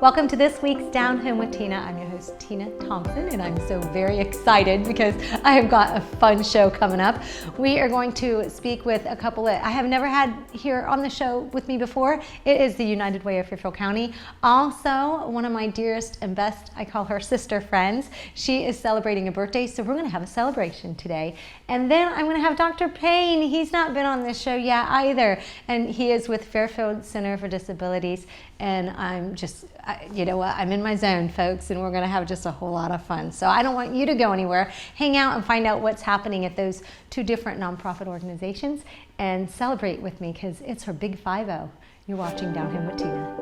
Welcome to this week's Down Home with Tina. I'm your host, Tina Thompson, and I'm so very excited because I have got a fun show coming up. We are going to speak with a couple that I have never had here on the show with me before. It is the United Way of Fairfield County. Also, one of my dearest and best, I call her sister friends. She is celebrating a birthday, so we're going to have a celebration today. And then I'm going to have Dr. Payne. He's not been on this show yet either, and he is with Fairfield Center for Disabilities. And I'm just, you know what, I'm in my zone, folks, and we're going to have just a whole lot of fun. So I don't want you to go anywhere. Hang out and find out what's happening at those two different nonprofit organizations and celebrate with me because it's her big 5-0. You're watching Down Home with Tina.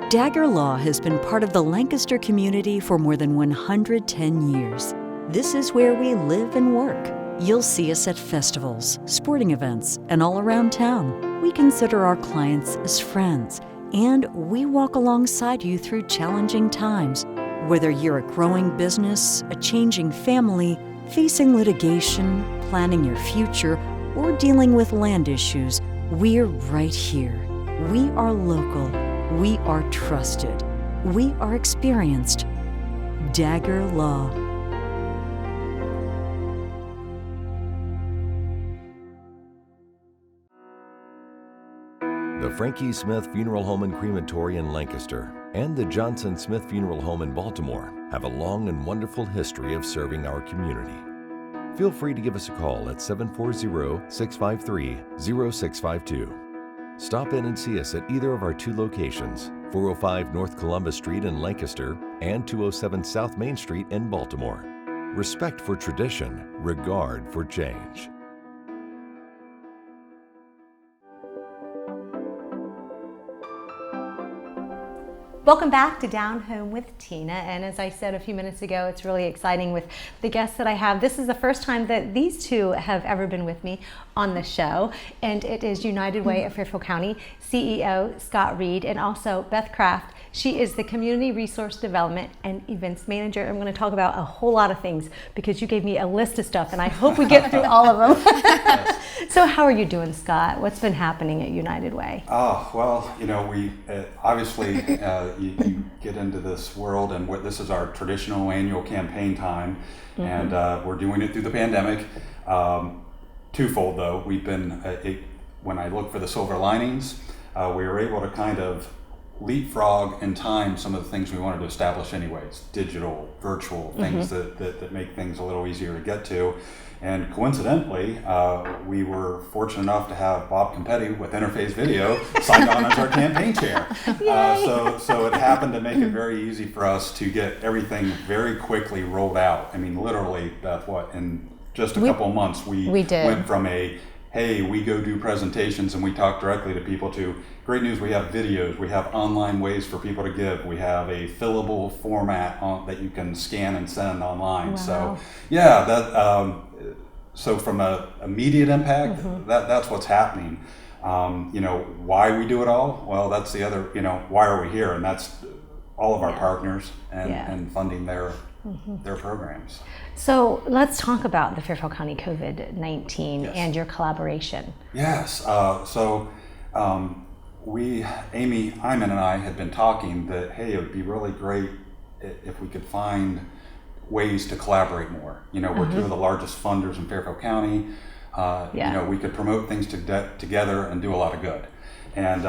Dagger Law has been part of the Lancaster community for more than 110 years. This is where we live and work. You'll see us at festivals, sporting events, and all around town. We consider our clients as friends, and we walk alongside you through challenging times. Whether you're a growing business, a changing family, facing litigation, planning your future, or dealing with land issues, we're right here. We are local. We are trusted. We are experienced. Dagger Law. The Frankie Smith Funeral Home and Crematory in Lancaster and the Johnson Smith Funeral Home in Baltimore have a long and wonderful history of serving our community. Feel free to give us a call at 740-653-0652. Stop in and see us at either of our two locations, 405 North Columbus Street in Lancaster and 207 South Main Street in Baltimore. Respect for tradition, regard for change. Welcome back to Down Home with Tina, and as I said a few minutes ago, it's really exciting with the guests that I have. This is the first time that these two have ever been with me on the show, and it is United Way of Fairfield County CEO Scott Reed and also Beth Kraft. She is the Community Resource Development and Events Manager. I'm going to talk about a whole lot of things because you gave me a list of stuff, and I hope we get through all of them. So how are you doing, Scott? What's been happening at United Way? Oh, well, you know, we obviously you get into this world, and this is our traditional annual campaign time, and we're doing it through the pandemic. Twofold, though. We've been, when I look for the silver linings, we were able to kind of leapfrog in time some of the things we wanted to establish anyways, digital, virtual, things that make things a little easier to get to. And coincidentally, we were fortunate enough to have Bob Competti with Interface Video signed on as our campaign chair. So it happened to make it very easy for us to get everything very quickly rolled out. I mean, literally, Beth, in just a couple of months, we went from hey, we go do presentations and we talk directly to people to great news, we have videos, we have online ways for people to give, we have a fillable format that you can scan and send online. Wow. So yeah, so from a immediate impact, that's what's happening. You know, why we do it all? Well, that's the other, you know, why are we here? And that's all of our partners and funding their programs. So let's talk about the Fairfield County COVID-19 and your collaboration. Yes. Amy Hyman and I had been talking that, hey, it would be really great if we could find ways to collaborate more. You know, we're two of the largest funders in Fairfield County. You know, we could promote things together and do a lot of good. And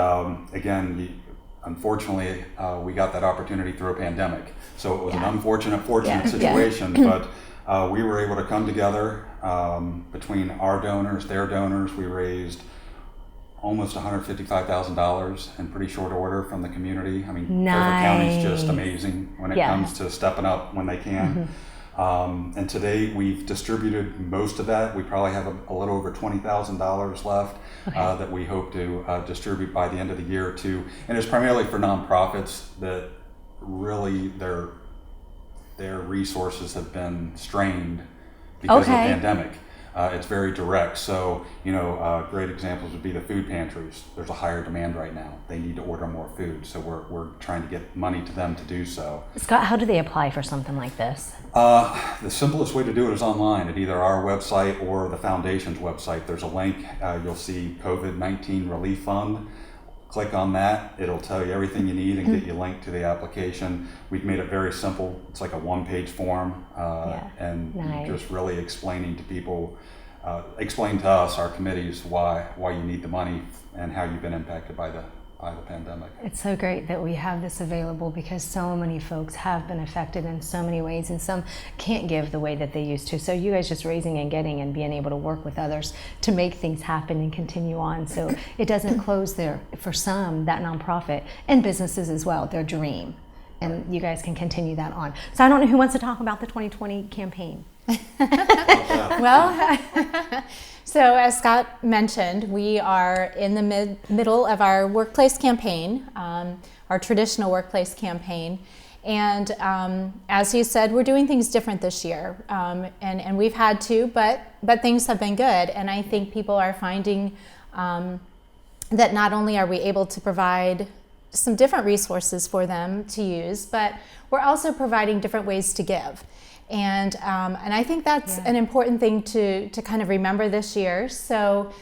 again, unfortunately, we got that opportunity through a pandemic. So it was an unfortunate situation, but we were able to come together between our donors, their donors. We raised almost $155,000 in pretty short order from the community. I mean, Fairfield County is just amazing when it comes to stepping up when they can. And today we've distributed most of that. We probably have a little over $20,000 left that we hope to distribute by the end of the year too. And it's primarily for nonprofits that really their resources have been strained because of the pandemic. It's very direct. So, great examples would be the food pantries. There's a higher demand right now. They need to order more food, so we're trying to get money to them to do so. Scott, how do they apply for something like this? The simplest way to do it is online at either our website or the foundation's website. There's a link. You'll see COVID-19 Relief Fund. Click on that. It'll tell you everything you need and get you linked to the application. We've made it very simple. It's like a one-page form, and just really explaining to people, explain to us, our committees, why you need the money and how you've been impacted by the pandemic. It's so great that we have this available because so many folks have been affected in so many ways, and some can't give the way that they used to. So you guys just raising and getting and being able to work with others to make things happen and continue on, so it doesn't close there for some, that nonprofit, and businesses as well, their dream. And you guys can continue that on. So I don't know who wants to talk about the 2020 campaign. Well, so as Scott mentioned, we are in the middle of our workplace campaign, our traditional workplace campaign. And as he said, we're doing things different this year. And we've had to, but things have been good. And I think people are finding that not only are we able to provide some different resources for them to use, but we're also providing different ways to give. And I think that's an important thing to kind of remember this year. So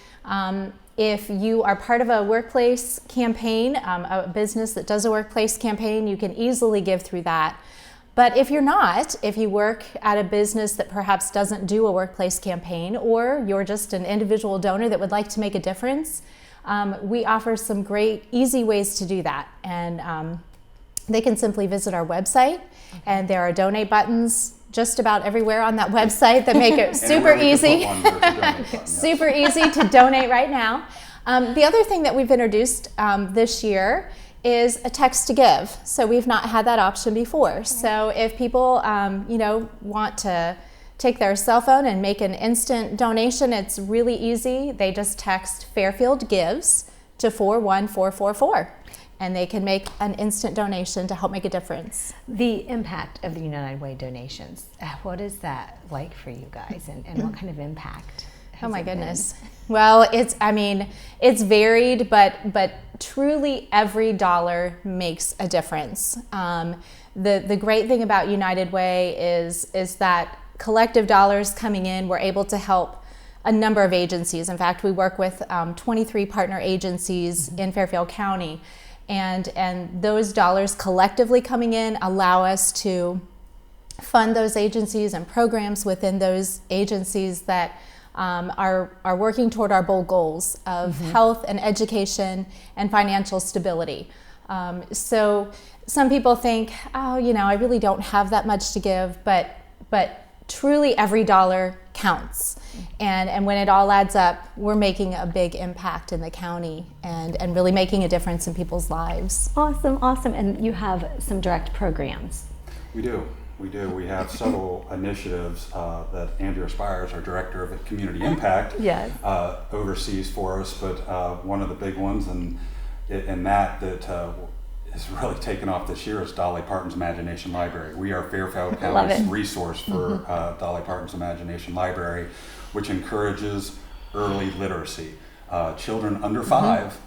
if you are part of a workplace campaign, a business that does a workplace campaign, you can easily give through that. But if you're not, if you work at a business that perhaps doesn't do a workplace campaign, or you're just an individual donor that would like to make a difference, we offer some great, easy ways to do that. And they can simply visit our website, and there are donate buttons just about everywhere on that website that make it super easy, super easy to donate right now. The other thing that we've introduced this year is a text to give. So we've not had that option before. So if people, want to take their cell phone and make an instant donation, it's really easy. They just text Fairfield Gives to 41444. And they can make an instant donation to help make a difference. The impact of the United Way donations, what is that like for you guys, and what kind of impact? Oh my goodness. Well, it's varied, but truly every dollar makes a difference. The great thing about United Way is that collective dollars coming in, we're able to help a number of agencies. In fact, we work with 23 partner agencies in Fairfield County. And those dollars collectively coming in allow us to fund those agencies and programs within those agencies that are working toward our bold goals of health and education and financial stability. So some people think, I really don't have that much to give, but truly every dollar counts. And when it all adds up, we're making a big impact in the county and really making a difference in people's lives. Awesome. And you have some direct programs. We do. We have several initiatives that Andrea Spires, our Director of Community Impact, oversees for us. But one of the big ones, and that has really taken off this year, is Dolly Parton's Imagination Library. We are Fairfield County's resource for Dolly Parton's Imagination Library, which encourages early literacy. Children under 5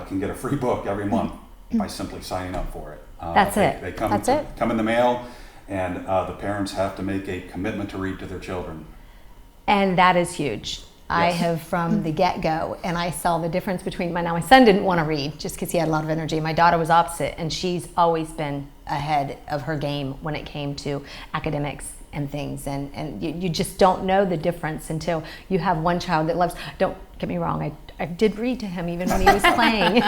can get a free book every month by simply signing up for it. That's it. They come in the mail, and the parents have to make a commitment to read to their children. And that is huge. I have from the get-go, and I saw the difference between my son didn't want to read just because he had a lot of energy. My daughter was opposite, and she's always been ahead of her game when it came to academics and things, and you just don't know the difference until you have one child that loves. Don't get me wrong, I did read to him even when he was playing.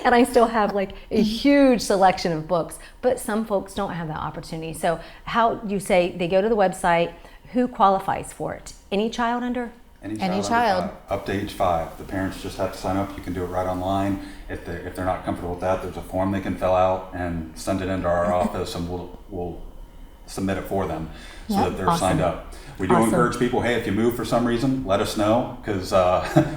And I still have like a huge selection of books, but some folks don't have that opportunity. So how you say they go to the website, who qualifies for it? Any child under? Any child. Up to age 5. The parents just have to sign up. You can do it right online. If they're not comfortable with that, there's a form they can fill out and send it into our office, and we'll submit it for them so that they're signed up. We do encourage people, hey, if you move for some reason, let us know, because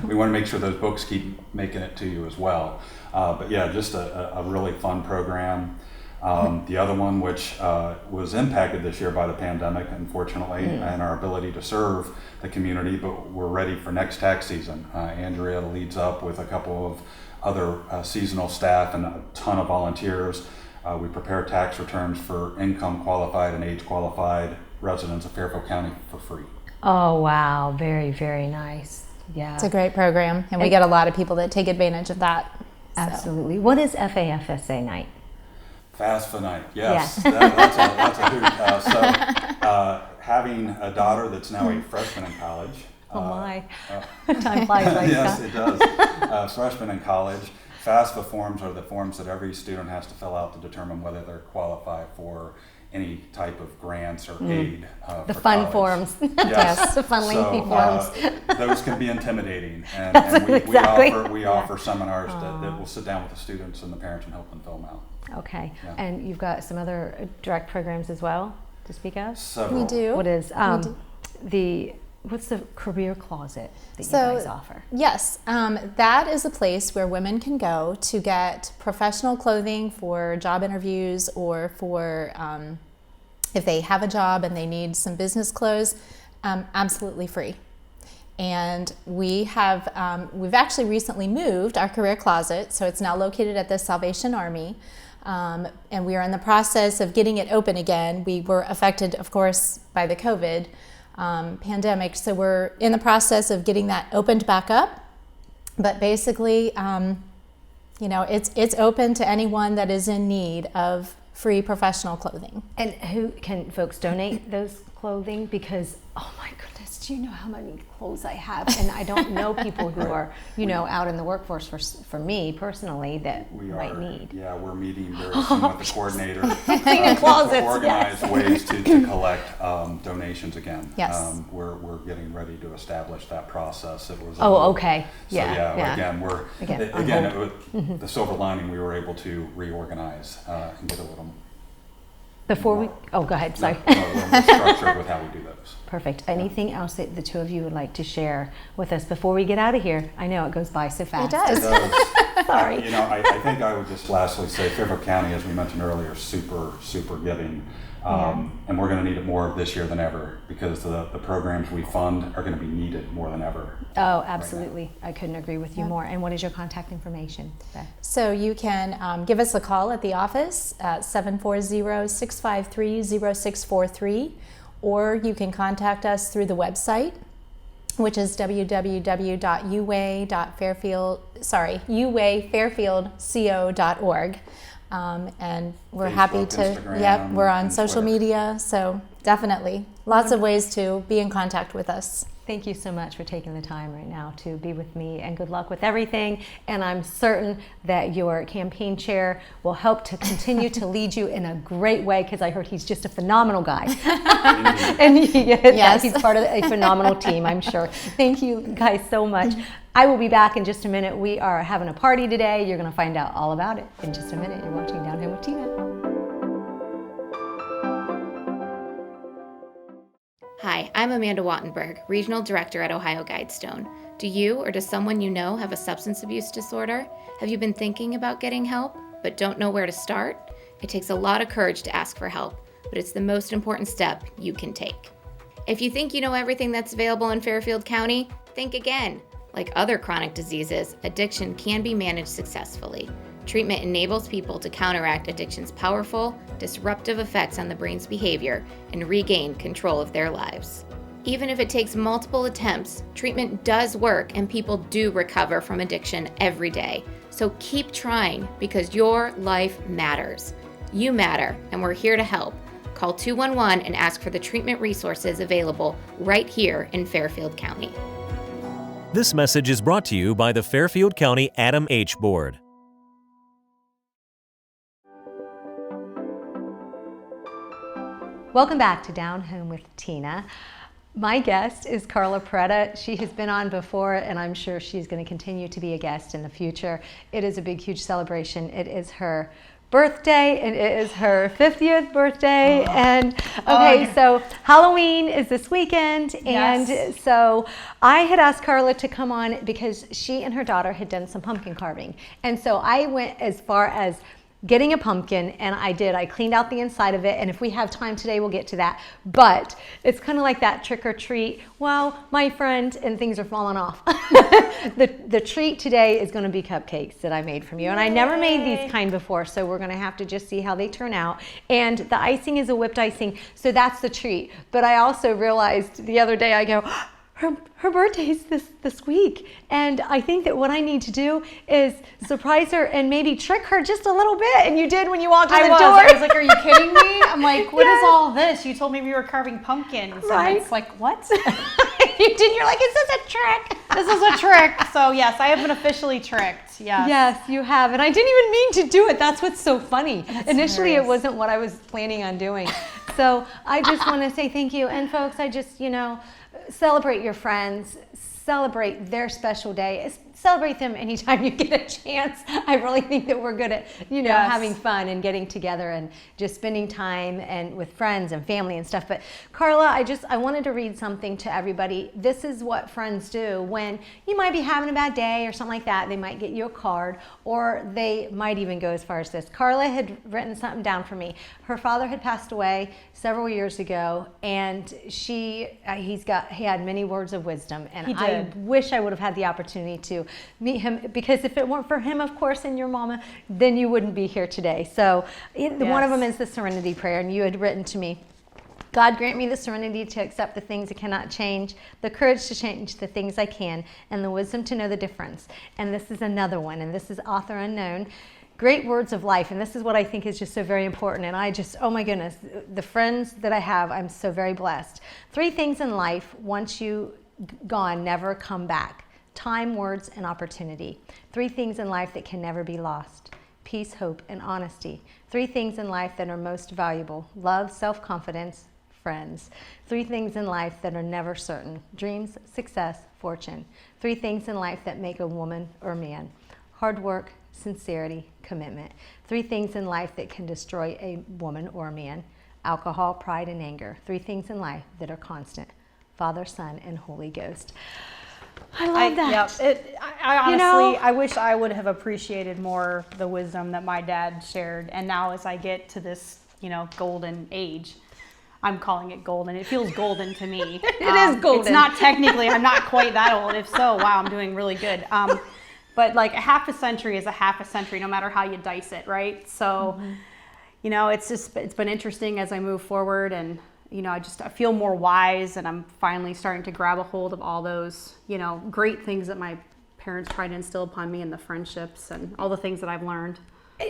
we want to make sure those books keep making it to you as well. But yeah, just a really fun program. The other one, which was impacted this year by the pandemic, unfortunately, and our ability to serve the community, but we're ready for next tax season. Andrea leads up with a couple of other seasonal staff and a ton of volunteers. We prepare tax returns for income qualified and age qualified residents of Fairfield County for free. Oh, wow. Very, very nice. Yeah. It's a great program, and we get a lot of people that take advantage of that. Absolutely. What is FAFSA night? FAFSA night, yes. That's a hoot. Having a daughter that's now a freshman in college. Oh my, time flies like yes, that. it does. Freshman in college. FAFSA forms are the forms that every student has to fill out to determine whether they're qualified for any type of grants or aid. The for fun college. forms. Yes. The fun lengthy forms. Those can be intimidating, and Exactly. we offer seminars that will sit down with the students and the parents and help them fill them out. Okay, Yeah. and you've got some other direct programs as well to speak of? Several. We do. What is do. what's the career closet that So, you guys offer? Yes, that is a place where women can go to get professional clothing for job interviews or for if they have a job and they need some business clothes, absolutely free. And we have, we've actually recently moved our career closet, so it's now located at the Salvation Army. And we are in the process of getting it open again. We were affected, of course, by the COVID pandemic, so we're in the process of getting that opened back up. But basically, you know, it's open to anyone that is in need of free professional clothing. And who can folks donate those clothing? Because, oh my goodness, do you know how many clothes I have? And I don't know people who are, you know, out in the workforce for me personally that might need. Yeah, we're meeting very soon with the coordinator Cleaning closets, to organize ways to collect donations again. Yes. We're getting ready to establish that process. It was Okay. So Yeah. again, with the silver lining, we were able to reorganize and get a little. Before we, go ahead, sorry. We're more structured with how we do those. Perfect. Anything else that the two of you would like to share with us before we get out of here? I know it goes by so fast. It does. It does. Sorry. You know, I think I would just lastly say Fairfield County, as we mentioned earlier, super giving. And we're going to need it more this year than ever because the programs we fund are going to be needed more than ever. Oh, absolutely. I couldn't agree with you more. And what is your contact information, Beth? So you can give us a call at the office at 740-653-0643, or you can contact us through the website, which is uwayfairfieldco.org. And we're Facebook, happy to, Instagram, we're on and social Twitter. media, so definitely lots of ways to be in contact with us. Thank you so much for taking the time right now to be with me, and good luck with everything. And I'm certain that your campaign chair will help to continue to lead you in a great way, because I heard he's just a phenomenal guy. And Yes. he's part of a phenomenal team, I'm sure. Thank you guys so much. I will be back in just a minute. We are having a party today. You're going to find out all about it in just a minute. You're watching Down Home with Tina. Hi, I'm Amanda Wattenberg, Regional Director at Ohio Guidestone. Do you or does someone you know have a substance abuse disorder? Have you been thinking about getting help, but don't know where to start? It takes a lot of courage to ask for help, but it's the most important step you can take. If you think you know everything that's available in Fairfield County, think again. Like other chronic diseases, addiction can be managed successfully. Treatment enables people to counteract addiction's powerful, disruptive effects on the brain's behavior and regain control of their lives. Even if it takes multiple attempts, treatment does work and people do recover from addiction every day. So keep trying, because your life matters. You matter, and we're here to help. Call 211 and ask for the treatment resources available right here in Fairfield County. This message is brought to you by the Fairfield County Adam H. Board. Welcome back to Down Home with Tina. My guest is Karla Perretta. She has been on before, and I'm sure she's going to continue to be a guest in the future. It is a big, huge celebration. It is her birthday, and it is her 50th birthday. So Halloween is this weekend, and so I had asked Karla to come on because she and her daughter had done some pumpkin carving, and so I went as far as getting a pumpkin, and I cleaned out the inside of it, and if we have time today, we'll get to that. But it's kind of like that trick or treat. Well, my friend, and things are falling off. The treat today is going to be cupcakes that I made from you, and I never made these kind before, so we're going to have to just see how they turn out. And the icing is a whipped icing, so that's the treat. But I also realized the other day, I go, her birthday's this week, and I think that what I need to do is surprise her and maybe trick her just a little bit. And you did when you walked in the door. I was like, are you kidding me? I'm like, what is all this? You told me we were carving pumpkins. Right. And it's like, what? You did. You're like, is this a trick? This is a trick. So yes, I have been officially tricked. Yes. Yes, you have. And I didn't even mean to do it. That's what's so funny. Initially, hilarious. it wasn't what I was planning on doing. So I just want to say thank you. And folks, I just, celebrate your friends, celebrate their special day, celebrate them anytime you get a chance. I really think that we're good at, having fun and getting together and just spending time and with friends and family and stuff. But Karla, I wanted to read something to everybody. This is what friends do when you might be having a bad day or something like that. They might get you a card, or they might even go as far as this. Karla had written something down for me. Her father had passed away several years ago, and he had many words of wisdom, and I wish I would have had the opportunity to meet him, because if it weren't for him, of course, and your mama, then you wouldn't be here today. So one of them is the serenity prayer, and you had written to me, God grant me the serenity to accept the things I cannot change, the courage to change the things I can, and the wisdom to know the difference. And this is another one, and this is author unknown. Great words of life, and this is what I think is just so very important. And I just, oh my goodness, the friends that I have, I'm so very blessed. 3 things in life, once you gone, never come back. Time, words, and opportunity. 3 things in life that can never be lost. Peace, hope, and honesty. 3 things in life that are most valuable. Love, self-confidence, friends. 3 things in life that are never certain. Dreams, success, fortune. 3 things in life that make a woman or man. Hard work, sincerity, commitment. 3 things in life that can destroy a woman or a man. Alcohol, pride, and anger. 3 things in life that are constant. Father, Son, and Holy Ghost. I love that. Yep. I honestly, I wish I would have appreciated more the wisdom that my dad shared. And now as I get to this, golden age, I'm calling it golden. It feels golden to me. It is golden. It's not technically, I'm not quite that old. If so, wow, I'm doing really good. But like a half a century is a half a century, no matter how you dice it, right? So, it's been interesting as I move forward, and I feel more wise, and I'm finally starting to grab a hold of all those, great things that my parents tried to instill upon me, and the friendships and all the things that I've learned.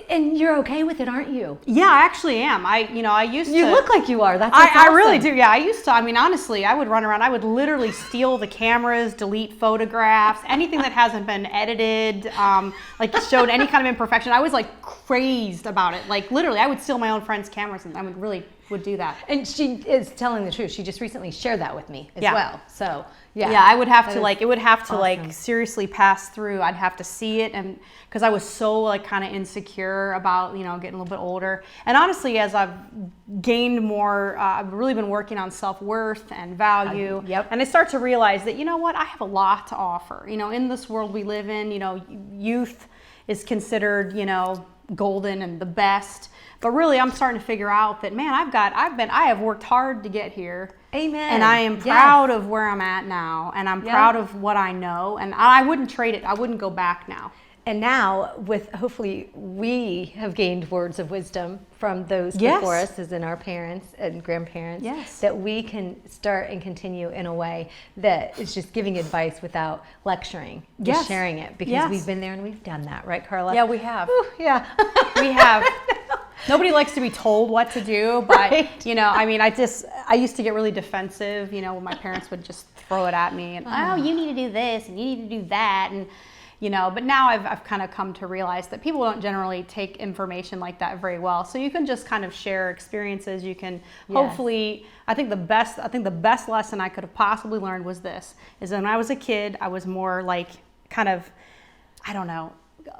And you're okay with it, aren't you? Yeah, I actually am. I used to. You look like you are. That's I awesome. really do. Yeah, I used to. I mean, honestly, I would run around. I would literally steal the cameras, delete photographs, anything that hasn't been edited, like showed any kind of imperfection. I was like crazed about it. Like literally, I would steal my own friends' cameras, and I would do that. And she is telling the truth. She just recently shared that with me as well. So yeah, I would have to it would have to awesome. Seriously pass through. I'd have to see it, and because I was so kind of insecure about getting a little bit older. And honestly, as I've gained more, I've really been working on self-worth and value. And I start to realize that I have a lot to offer. In this world we live in, youth is considered golden and the best. But really, I'm starting to figure out that, man, I have worked hard to get here. Amen. And I am proud of where I'm at now, and I'm proud of what I know, and I wouldn't trade it. I wouldn't go back now. And now, hopefully we have gained words of wisdom from those before us, as in our parents and grandparents, that we can start and continue in a way that is just giving advice without lecturing, just sharing it, because we've been there and we've done that, right, Karla? Yeah, we have. Ooh, yeah. We have. Nobody likes to be told what to do, but I used to get really defensive, when my parents would just throw it at me and, oh, you need to do this and you need to do that, and but now I've kind of come to realize that people don't generally take information like that very well. So you can just kind of share experiences. You can hopefully, I think the best lesson I could have possibly learned was this, is when I was a kid, I was more like kind of, I don't know,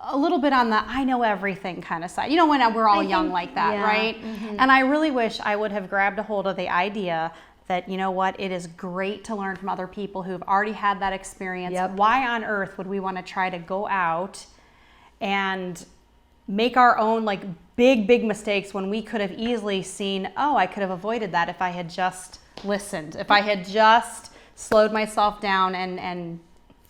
a little bit on the I know everything kind of side. When we're all young like that, right? Mm-hmm. And I really wish I would have grabbed a hold of the idea that, it is great to learn from other people who've already had that experience. Why on earth would we want to try to go out and make our own like big mistakes when we could have easily seen, oh, I could have avoided that if I had just listened, if I had just slowed myself down and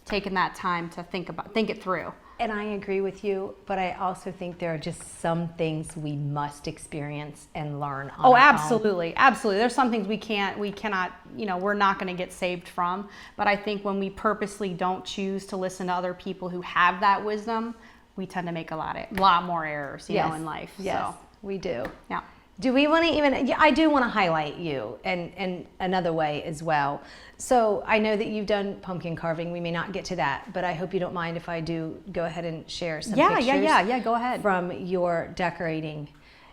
taken that time to think it through. And I agree with you, but I also think there are just some things we must experience and learn on Oh, our absolutely. Absolutely. There's some things we cannot, we're not going to get saved from. But I think when we purposely don't choose to listen to other people who have that wisdom, we tend to make a lot more errors, in life. Yes, So, we do. yeah. Do we want to I do want to highlight you and another way as well. So I know that you've done pumpkin carving. We may not get to that, but I hope you don't mind if I do go ahead and share some pictures. Yeah, go ahead. From your decorating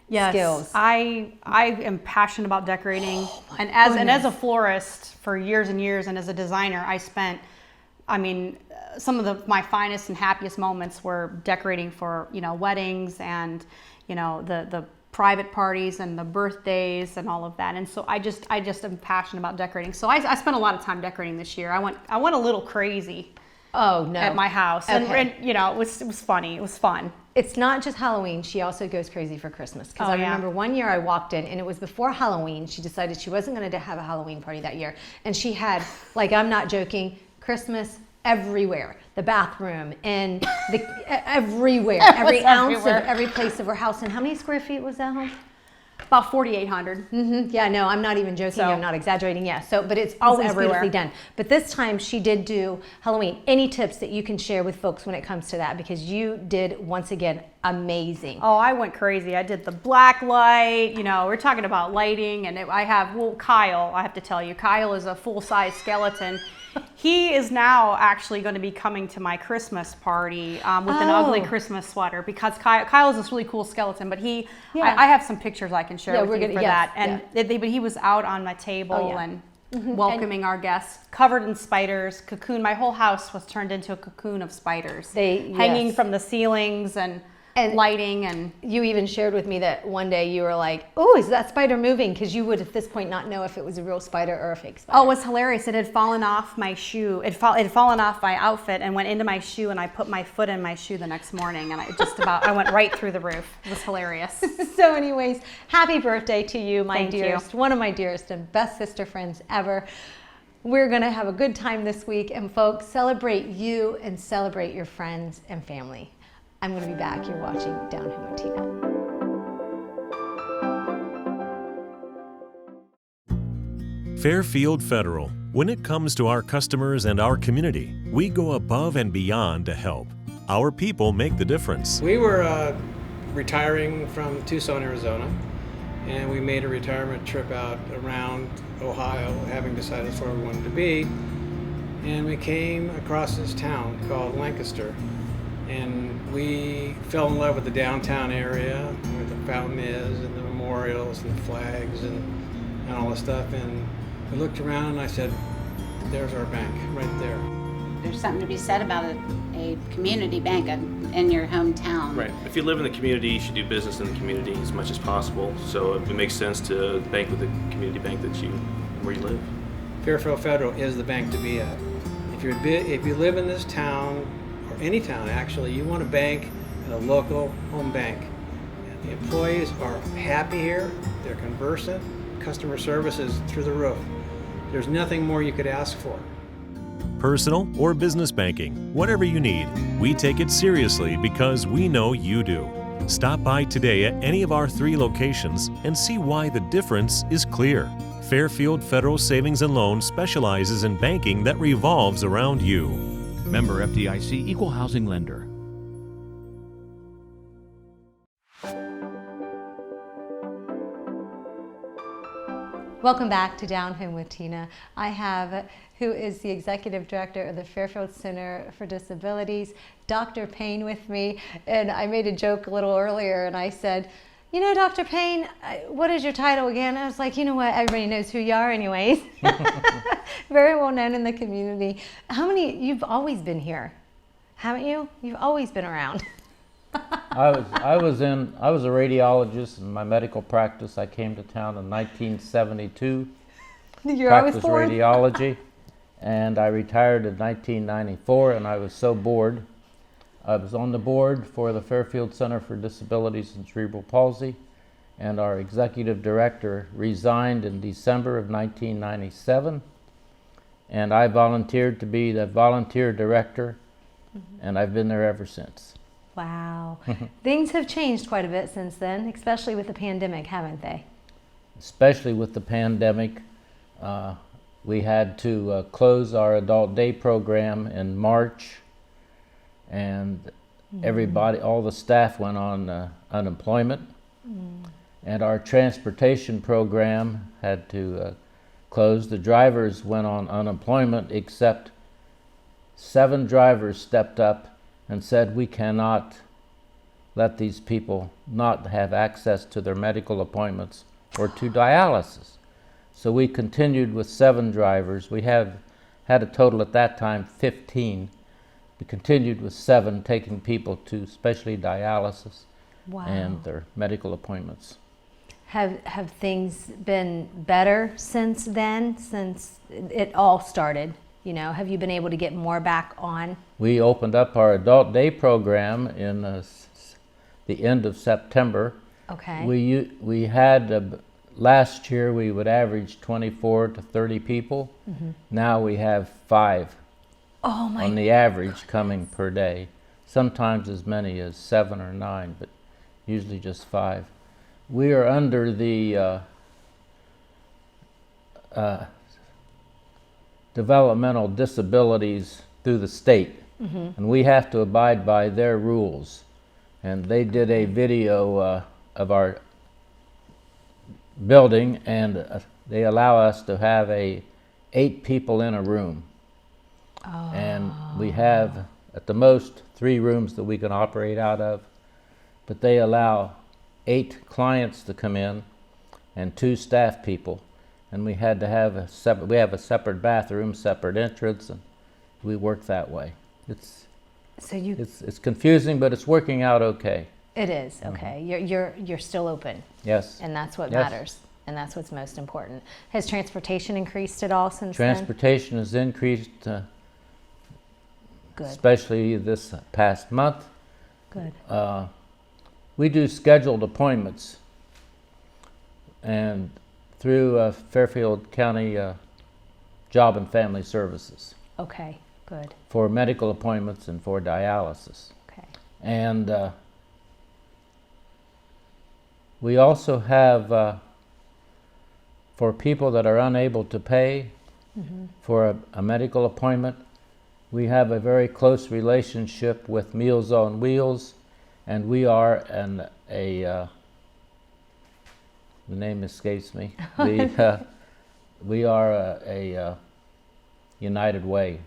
Yes, skills. I am passionate about decorating, and as a florist for years and years, and as a designer, I spent, some of my finest and happiest moments were decorating for weddings and the private parties and the birthdays and all of that. And so I just am passionate about decorating. So I spent a lot of time decorating this year. I went a little crazy. Oh no! At my house, Okay. and it was funny. It was fun. It's not just Halloween. She also goes crazy for Christmas. Because Oh, I yeah. remember one year I walked in and it was before Halloween. She decided she wasn't going to have a Halloween party that year. And she had, like, I'm not joking, Christmas everywhere. The bathroom and everywhere. Every ounce everywhere. of every place of her house. And how many square feet was that home? About 4,800. Yeah, no, I'm not even joking. So- I'm not exaggerating. Yeah, but it's always everywhere. beautifully done. But this time she did do Halloween. Any tips that you can share with folks when it comes to that? Because you did, once again, amazing. Oh, I went crazy. I did the black light. We're talking about lighting, and Kyle. I have to tell you, Kyle is a full-size skeleton. He is now actually going to be coming to my Christmas party with an ugly Christmas sweater, because Kyle is this really cool skeleton, but I have some pictures I can share with you for that. And but he was out on my table and welcoming our guests, covered in spiders, cocoon. My whole house was turned into a cocoon of spiders, hanging from the ceilings and lighting. And you even shared with me that one day you were like, oh, is that spider moving? Because you would at this point not know if it was a real spider or a fake spider. Oh, it was hilarious. It had fallen off my shoe. It had fallen off my outfit and went into my shoe, and I put my foot in my shoe the next morning, and I went right through the roof. It was hilarious. So anyways, happy birthday to you, my Thank you. dearest, one of my dearest and best sister friends ever. We're going to have a good time this week, and folks, celebrate you and celebrate your friends and family. I'm going to be back. You're watching Down Home with Tina. Fairfield Federal. When it comes to our customers and our community, we go above and beyond to help. Our people make the difference. We were retiring from Tucson, Arizona, and we made a retirement trip out around Ohio, having decided that's where we wanted to be. And we came across this town called Lancaster, and we fell in love with the downtown area, where the fountain is, and the memorials, and the flags, and all this stuff. And we looked around, and I said, there's our bank, right there. There's something to be said about a community bank in your hometown. Right. If you live in the community, you should do business in the community as much as possible. So it makes sense to bank with the community bank where you live. Fairfield Federal is the bank to be at. If you live in this town, or any town actually, you want to bank at a local home bank. And the employees are happy here, they're conversant, customer service is through the roof. There's nothing more you could ask for. Personal or business banking, whatever you need, we take it seriously because we know you do. Stop by today at any of our 3 locations and see why the difference is clear. Fairfield Federal Savings and Loan specializes in banking that revolves around you. Member FDIC Equal Housing Lender. Welcome back to Down Home with Tina. I have, who is the Executive Director of the Fairfield Center for Disabilities, Dr. Payne, with me. And I made a joke a little earlier and I said, you know, Dr. Payne, what is your title again? I was like, you know what, everybody knows who you are anyways. Very well known in the community. You've always been here, haven't you? You've always been around. I was a radiologist in my medical practice. I came to town in 1972. The year I was practiced born. radiology, and I retired in 1994. And I was so bored, I was on the board for the Fairfield Center for Disabilities and Cerebral Palsy, and our executive director resigned in December of 1997, and I volunteered to be the volunteer director, and I've been there ever since. Wow. Things have changed quite a bit since then, especially with the pandemic, haven't they? Especially with the pandemic. We had to close our adult day program in March, and everybody, all the staff went on unemployment. And our transportation program had to close. The drivers went on unemployment, except 7 drivers stepped up and said, we cannot let these people not have access to their medical appointments or to dialysis. So we continued with 7 drivers. We had a total at that time 15. We continued with 7, taking people to especially dialysis and their medical appointments. Have things been better since then, since it all started? You know, have you been able to get more back on? We opened up our adult day program in the end of September. Okay. We had last year we would average 24 to 30 people. Now we have 5 on the average coming per day. Sometimes as many as 7 or 9, but usually just 5. We are under the developmental disabilities through the state, and we have to abide by their rules. And they did a video of our building, and they allow us to have 8 people in a room. And we have at the most 3 rooms that we can operate out of, but they allow 8 clients to come in and 2 staff people, and we had to have a separate bathroom, separate entrance, and we work that way. It's confusing, but it's working out okay. It is okay. You're still open. Yes. And that's what matters, and that's what's most important. Has transportation increased at all since then? Transportation has increased, Good. especially this past month. Good. We do scheduled appointments, and through Fairfield County Job and Family Services. Okay, good. For medical appointments and for dialysis. Okay. And we also have, for people that are unable to pay for a medical appointment, we have a very close relationship with Meals on Wheels. And we are the name escapes me. We are a United Way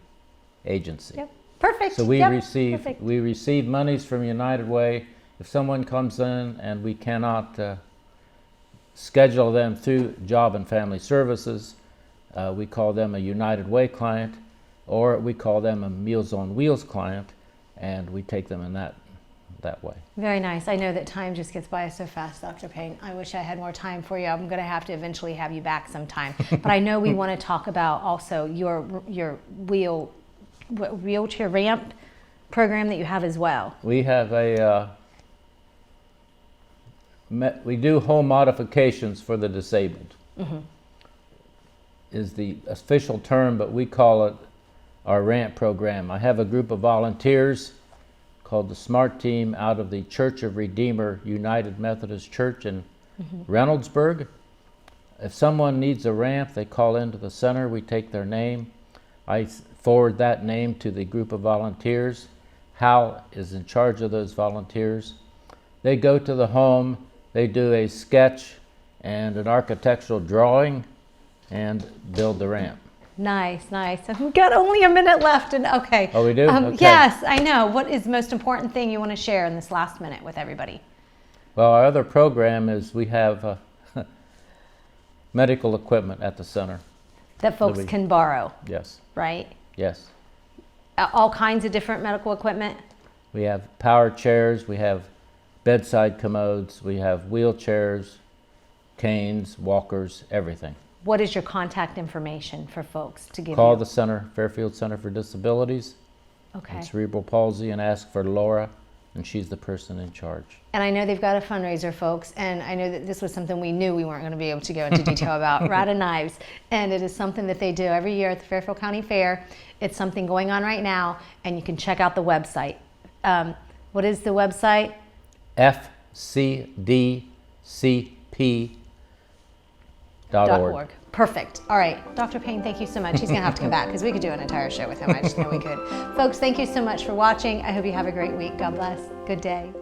agency. Yep. Perfect. So we receive monies from United Way. If someone comes in and we cannot schedule them through Job and Family Services, we call them a United Way client, or we call them a Meals on Wheels client, and we take them in that way. Very nice. I know that time just gets by so fast, Dr. Payne. I wish I had more time for you. I'm going to have to eventually have you back sometime. But I know we want to talk about also your wheelchair ramp program that you have as well. We have we do home modifications for the disabled. Is the official term, but we call it our ramp program. I have a group of volunteers called the SMART Team out of the Church of Redeemer United Methodist Church in Reynoldsburg. If someone needs a ramp, they call into the center, we take their name. I forward that name to the group of volunteers. Hal is in charge of those volunteers. They go to the home, they do a sketch and an architectural drawing and build the ramp. Nice, nice. We've got only a minute left, and okay. Oh, we do? Okay. Yes, I know. What is the most important thing you want to share in this last minute with everybody? Well, our other program is we have medical equipment at the center. That folks can borrow. Yes. Right? Yes. All kinds of different medical equipment? We have power chairs, we have bedside commodes, we have wheelchairs, canes, walkers, everything. What is your contact information for folks to give Call you? the center, Fairfield Center for Disabilities, Okay. and cerebral palsy and ask for Laura, and she's the person in charge. And I know they've got a fundraiser, folks, and I know that this was something we knew we weren't going to be able to go into detail about, Rata Knives, and it is something that they do every year at the Fairfield County Fair. It's something going on right now, and you can check out the website. What is the website? fcdcp.org. Perfect. All right, Dr. Payne, thank you so much. He's going to have to come back because we could do an entire show with him. I just know we could. Folks, thank you so much for watching. I hope you have a great week. God bless. Good day.